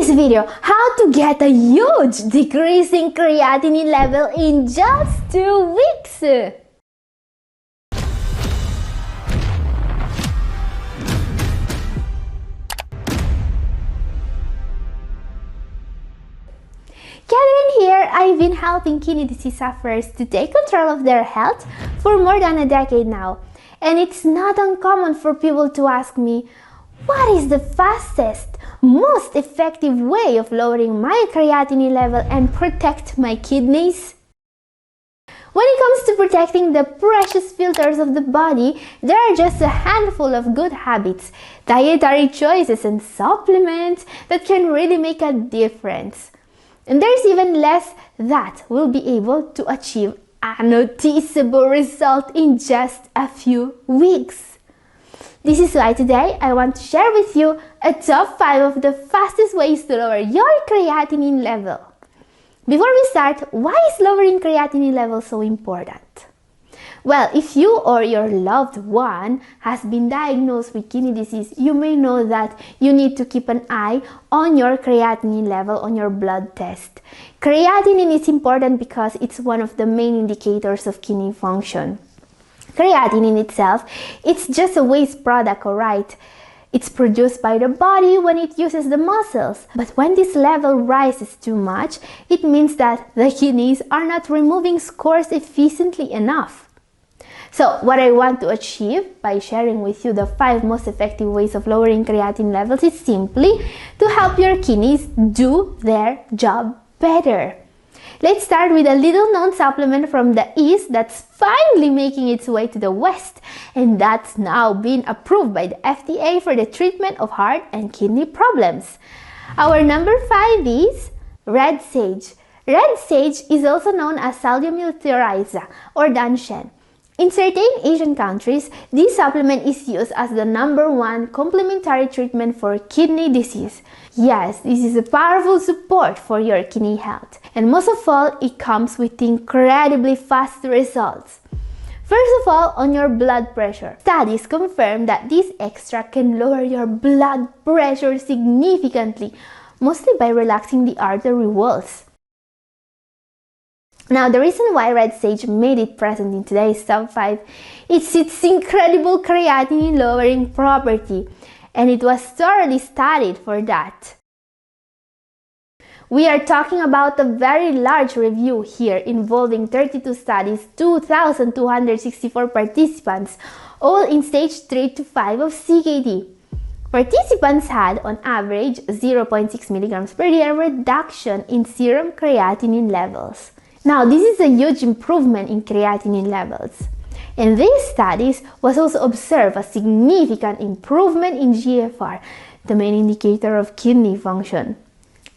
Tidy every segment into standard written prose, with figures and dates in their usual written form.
this video, how to get a huge decrease in creatinine level in just 2 weeks. Catherine here. I've been helping kidney disease sufferers to take control of their health for more than a decade now. And it's not uncommon for people to ask me, what is the fastest, most effective way of lowering my creatinine level and protect my kidneys? When it comes to protecting the precious filters of the body, there are just a handful of good habits, dietary choices and supplements that can really make a difference. And there's even less that will be able to achieve a noticeable result in just a few weeks. This is why today I want to share with you a top 5 of the fastest ways to lower your creatinine level. Before we start, why is lowering creatinine level so important? Well, if you or your loved one has been diagnosed with kidney disease, you may know that you need to keep an eye on your creatinine level on your blood test. Creatinine is important because it's one of the main indicators of kidney function. Creatinine itself, it's just a waste product, alright? It's produced by the body when it uses the muscles. But when this level rises too much, it means that the kidneys are not removing scores efficiently enough. So what I want to achieve by sharing with you the 5 most effective ways of lowering creatinine levels is simply to help your kidneys do their job better. Let's start with a little known supplement from the East that's finally making its way to the West, and that's now been approved by the FDA for the treatment of heart and kidney problems. Our number 5 is red sage. Red sage is also known as Saldiamyltyroiza or Danshen. In certain Asian countries, this supplement is used as the number 1 complementary treatment for kidney disease. Yes, this is a powerful support for your kidney health. And most of all, it comes with incredibly fast results. First of all, on your blood pressure. Studies confirm that this extract can lower your blood pressure significantly, mostly by relaxing the artery walls. Now, the reason why red sage made it present in today's top 5 is its incredible creatinine lowering property, and it was thoroughly studied for that. We are talking about a very large review here involving 32 studies, 2,264 participants, all in stage 3 to 5 of CKD. Participants had, on average, 0.6 milligrams per day reduction in serum creatinine levels. Now, this is a huge improvement in creatinine levels. In these studies was also observed a significant improvement in GFR, the main indicator of kidney function.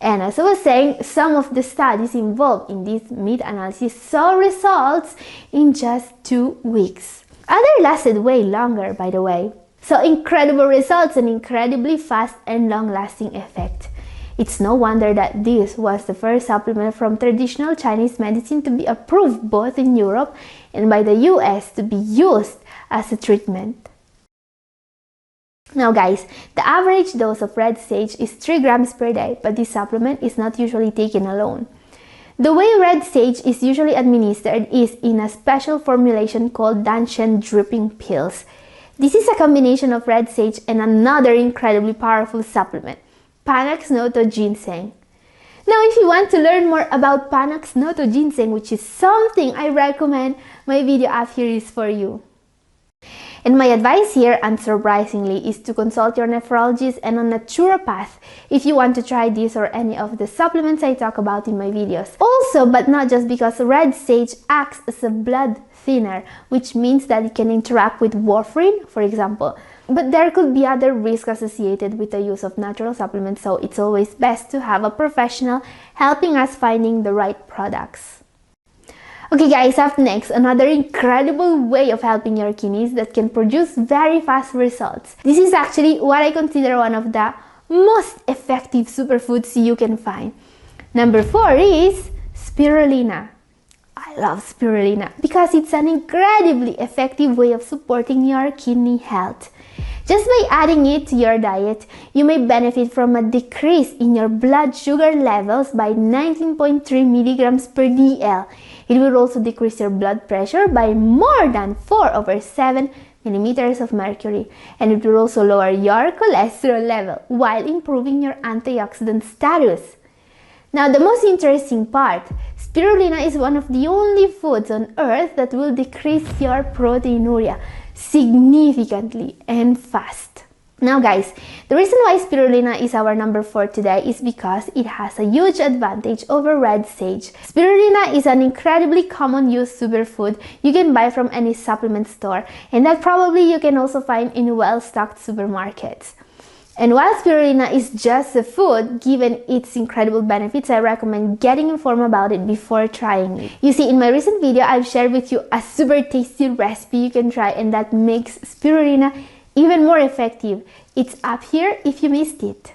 And as I was saying, some of the studies involved in this meta-analysis saw results in just 2 weeks. Others lasted way longer, by the way. So incredible results and incredibly fast and long-lasting effect. It's no wonder that this was the first supplement from traditional Chinese medicine to be approved both in Europe and by the US to be used as a treatment. Now guys, the average dose of red sage is 3 grams per day, but this supplement is not usually taken alone. The way red sage is usually administered is in a special formulation called Danshen dripping pills. This is a combination of red sage and another incredibly powerful supplement, Panax Noto Ginseng. Now, if you want to learn more about Panax Noto Ginseng, which is something I recommend, my video up here is for you. And my advice here, unsurprisingly, is to consult your nephrologist and a naturopath if you want to try this or any of the supplements I talk about in my videos. Also, but not just because red sage acts as a blood thinner, which means that it can interact with warfarin, for example. But there could be other risks associated with the use of natural supplements, so it's always best to have a professional helping us finding the right products. Okay guys, up next, another incredible way of helping your kidneys that can produce very fast results. This is actually what I consider one of the most effective superfoods you can find. Number 4 is spirulina. I love spirulina because it's an incredibly effective way of supporting your kidney health. Just by adding it to your diet, you may benefit from a decrease in your blood sugar levels by 19.3 milligrams per dl. It will also decrease your blood pressure by more than 4/7 millimeters of mercury, and it will also lower your cholesterol level while improving your antioxidant status. Now, the most interesting part, spirulina is one of the only foods on earth that will decrease your proteinuria significantly and fast. Now guys, the reason why spirulina is our number 4 today is because it has a huge advantage over red sage. Spirulina is an incredibly common used superfood you can buy from any supplement store, and that probably you can also find in well-stocked supermarkets. And while spirulina is just a food, given its incredible benefits, I recommend getting informed about it before trying it. You see, in my recent video, I've shared with you a super tasty recipe you can try, and that makes spirulina even more effective. It's up here if you missed it.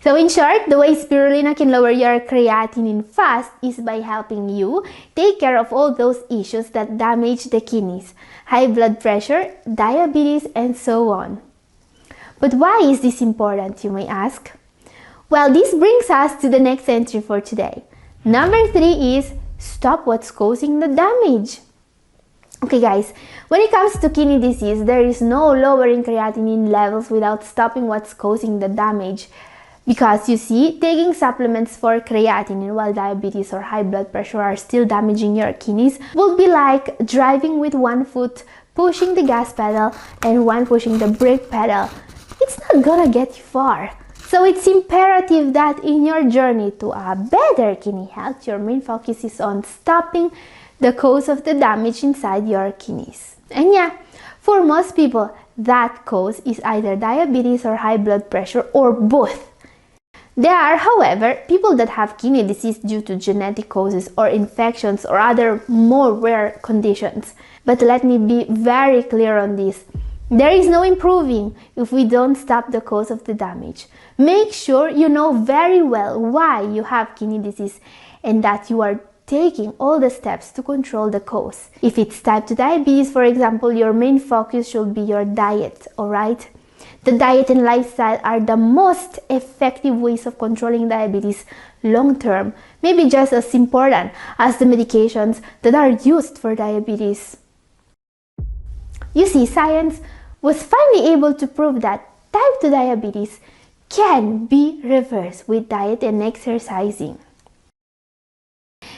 So in short, the way spirulina can lower your creatinine fast is by helping you take care of all those issues that damage the kidneys, high blood pressure, diabetes, and so on. But why is this important, you may ask? Well, this brings us to the next entry for today. Number 3 is stop what's causing the damage. Okay guys, when it comes to kidney disease, there is no lowering creatinine levels without stopping what's causing the damage. Because you see, taking supplements for creatinine while diabetes or high blood pressure are still damaging your kidneys will be like driving with one foot pushing the gas pedal and one pushing the brake pedal. It's not gonna get you far. So it's imperative that in your journey to a better kidney health, your main focus is on stopping the cause of the damage inside your kidneys. And yeah, for most people, that cause is either diabetes or high blood pressure or both. There are, however, people that have kidney disease due to genetic causes or infections or other more rare conditions. But let me be very clear on this. There is no improving if we don't stop the cause of the damage. Make sure you know very well why you have kidney disease and that you are taking all the steps to control the cause. If it's type 2 diabetes, for example, your main focus should be your diet, alright? The diet and lifestyle are the most effective ways of controlling diabetes long term, maybe just as important as the medications that are used for diabetes. You see, science was finally able to prove that type 2 diabetes can be reversed with diet and exercising.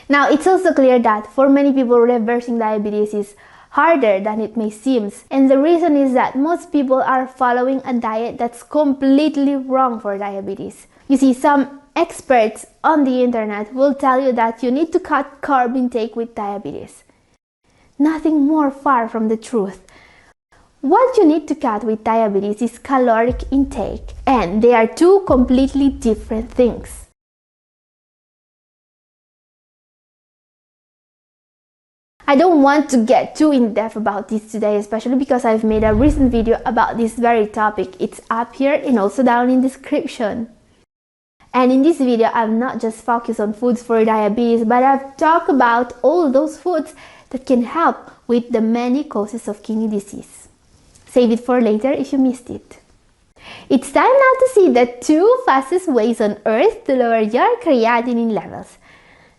Now, it's also clear that for many people, reversing diabetes is harder than it may seem, and the reason is that most people are following a diet that's completely wrong for diabetes. You see, some experts on the internet will tell you that you need to cut carb intake with diabetes. Nothing more far from the truth. What you need to cut with diabetes is caloric intake, and they are two completely different things. I don't want to get too in-depth about this today, especially because I've made a recent video about this very topic. It's up here and also down in the description. And in this video, I've not just focused on foods for diabetes, but I've talked about all those foods that can help with the many causes of kidney disease. Save it for later if you missed it. It's time now to see the 2 fastest ways on earth to lower your creatinine levels.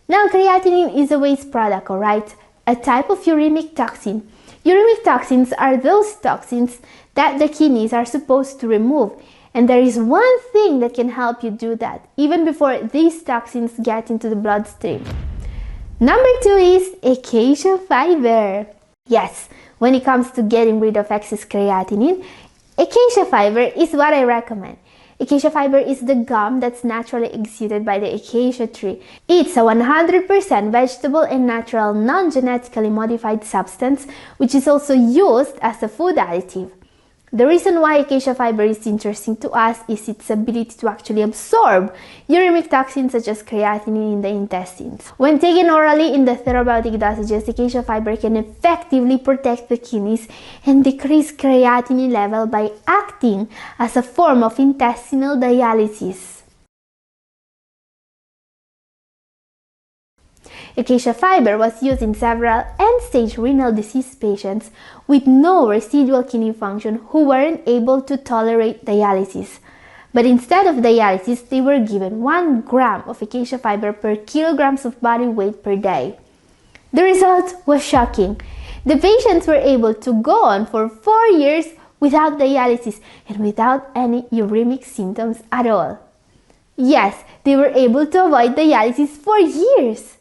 Now, creatinine is a waste product, alright? A type of uremic toxin. Uremic toxins are those toxins that the kidneys are supposed to remove, and there is one thing that can help you do that even before these toxins get into the bloodstream. Number 2 is acacia fiber. Yes, when it comes to getting rid of excess creatinine, acacia fiber is what I recommend. Acacia fiber is the gum that's naturally exuded by the acacia tree. It's a 100% vegetable and natural non-genetically modified substance, which is also used as a food additive. The reason why acacia fiber is interesting to us is its ability to actually absorb uremic toxins such as creatinine in the intestines. When taken orally in the therapeutic dosages, acacia fiber can effectively protect the kidneys and decrease creatinine level by acting as a form of intestinal dialysis. Acacia fiber was used in several end-stage renal disease patients with no residual kidney function who weren't able to tolerate dialysis. But instead of dialysis, they were given 1 gram of acacia fiber per kilograms of body weight per day. The result was shocking. The patients were able to go on for 4 years without dialysis and without any uremic symptoms at all. Yes, they were able to avoid dialysis for years.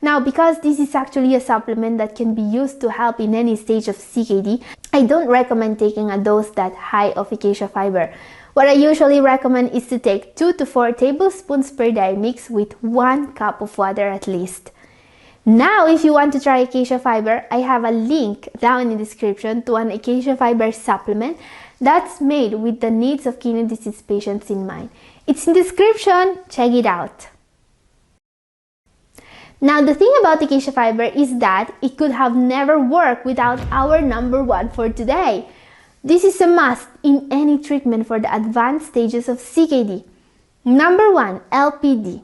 Now, because this is actually a supplement that can be used to help in any stage of CKD, I don't recommend taking a dose that high of acacia fiber. What I usually recommend is to take 2 to 4 tablespoons per day mixed with 1 cup of water at least. Now, if you want to try acacia fiber, I have a link down in the description to an acacia fiber supplement that's made with the needs of kidney disease patients in mind. It's in the description, check it out. Now, the thing about acacia fiber is that it could have never worked without our number one for today. This is a must in any treatment for the advanced stages of CKD. Number 1, LPD.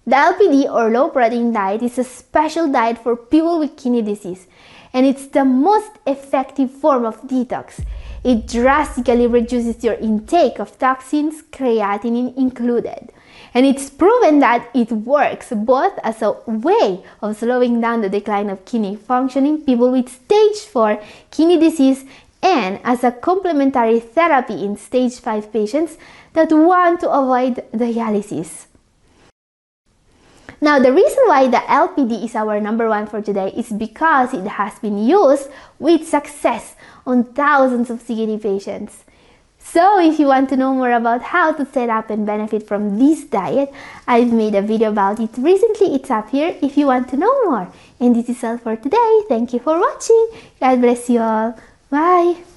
The LPD or low protein diet is a special diet for people with kidney disease, and it's the most effective form of detox. It drastically reduces your intake of toxins, creatinine included. And it's proven that it works both as a way of slowing down the decline of kidney function in people with stage 4 kidney disease and as a complementary therapy in stage 5 patients that want to avoid dialysis. Now, the reason why the LPD is our number 1 for today is because it has been used with success on thousands of CKD patients. So, if you want to know more about how to set up and benefit from this diet, I've made a video about it recently. It's up here if you want to know more. And this is all for today. Thank you for watching. God bless you all. Bye.